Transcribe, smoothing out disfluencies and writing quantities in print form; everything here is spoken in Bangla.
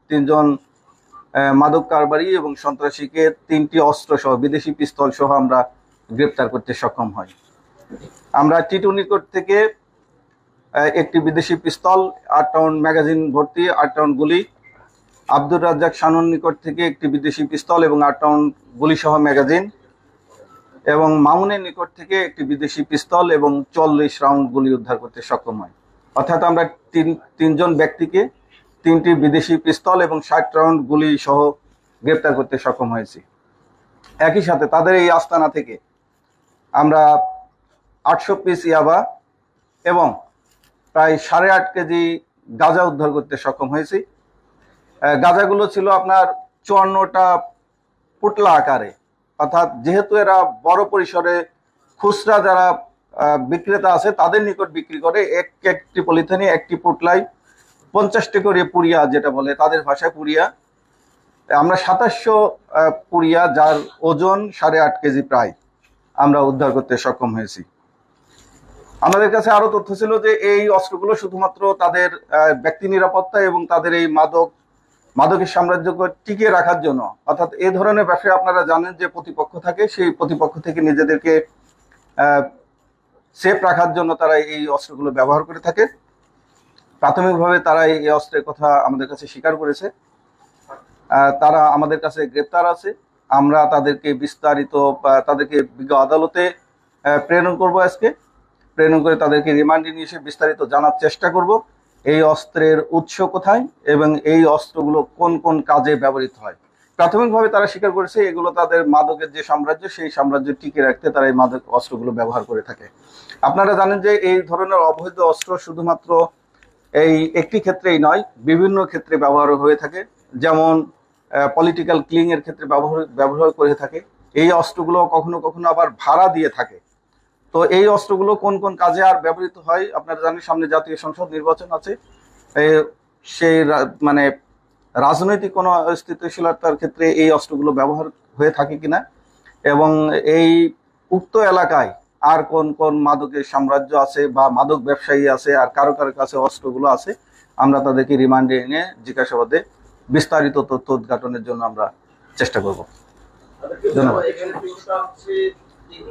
3জন মাদক কারবারি এবং সন্ত্রাসীকে 3টি অস্ত্র সহ বিদেশি পিস্তল সহ আমরা গ্রেপ্তার করতে সক্ষম হই। আমরা টিটু নিকট থেকে একটি বিদেশি পিস্তল, 8 রাউন্ড ম্যাগাজিন ভর্তি 8 রাউন্ড গুলি, আব্দুর রাজ্জাক শানুর নিকট থেকে একটি বিদেশি পিস্তল এবং 8 রাউন্ড গুলি সহ ম্যাগাজিন, এবং মামুনের নিকট থেকে একটি বিদেশি পিস্তল এবং 40 রাউন্ড গুলি উদ্ধার করতে সক্ষম হয়। অর্থাৎ আমরা তিনজন ব্যক্তিকে 3টি বিদেশি পিস্তল এবং 60 রাউন্ড গুলি সহ গ্রেপ্তার করতে সক্ষম হয়েছি। একই সাথে তাদের এই আস্তানা থেকে আমরা 800 পিস ইয়াবা এবং প্রায় 8.5 কেজি গাঁজা উদ্ধার করতে সক্ষম হয়েছি। গাঁজাগুলো ছিল আপনার 54টা পুটলা আকারে, অর্থাৎ যেহেতু এরা বড় পরিসরে খুচরা যারা বিক্রেতা আছে তাদের নিকট বিক্রি করে, একটি পলিথিনে একটি পুটলাই 50টি করে পুরিয়া, যেটা বলে তাদের ভাষায় পুরিয়া, আমরা 2700 পুরিয়া, যার ওজন 8.5 কেজি প্রায়, আমরা উদ্ধার করতে সক্ষম হয়েছি। আমাদের কাছে আরো তথ্য ছিল যে এই অস্ত্রগুলো শুধুমাত্র তাদের ব্যক্তি নিরাপত্তা এবং তাদের এই মাদকের সাম্রাজ্যকে টিকিয়ে রাখার জন্য, অর্থাৎ এই ধরনের ব্যবসায় আপনারা জানেন যে প্রতিপক্ষ থাকে, সেই প্রতিপক্ষ থেকে নিজেদেরকে সেফ রাখার জন্য তারা এই অস্ত্রগুলো ব্যবহার করে থাকে। প্রাথমিকভাবে তারা এই অস্ত্রের কথা আমাদের কাছে স্বীকার করেছে। তারা আমাদের কাছে গ্রেপ্তার আছে। আমরা তাদেরকে বিস্তারিত তাদেরকে বিজ্ঞ আদালতে প্রেরণ করব, আজকে প্রেরণ করে তাদেরকে রিমান্ডে নিয়ে এসে বিস্তারিত জানার চেষ্টা করব এই অস্ত্রের উৎস কোথায় এবং এই অস্ত্রগুলো কোন কোন কাজে ব্যবহৃত হয়। প্রাথমিকভাবে তারা স্বীকার করেছে এগুলো তাদের মাদকের যে সাম্রাজ্য, সেই সাম্রাজ্য টিকে রাখতে তারা এই মাদক অস্ত্রগুলো ব্যবহার করে থাকে। আপনারা জানেন যে এই ধরনের অবৈধ অস্ত্র শুধুমাত্র এই একটি ক্ষেত্রেই নয়, বিভিন্ন ক্ষেত্রে ব্যবহার হয়ে থাকে। যেমন পলিটিক্যাল ক্লিং এর ক্ষেত্রে ব্যবহার করে থাকে। এই অস্ত্রগুলো কখনো কখনো আবার ভাড়া দিয়ে থাকে। তো এই অস্ত্রগুলো কোন কোন কাজে আর ব্যবহৃত হয় আপনারা জানেন, সামনে জাতীয় সংসদ নির্বাচন আছে, সেই মানে রাজনৈতিক কোনো স্থিতিশীলতার ক্ষেত্রে এই অস্ত্রগুলো ব্যবহার হয়ে থাকে কিনা, এবং এই উক্ত এলাকায় আর কোন কোন মাদকের সাম্রাজ্য আছে বা মাদক ব্যবসায়ী আছে আর কারো কারো কাছে অস্ত্রগুলো আছে, আমরা তাদেরকে রিমান্ডে এনে জিজ্ঞাসাবাদে বিস্তারিত তথ্য উদ্ঘাটনের জন্য আমরা চেষ্টা করব। ধন্যবাদ।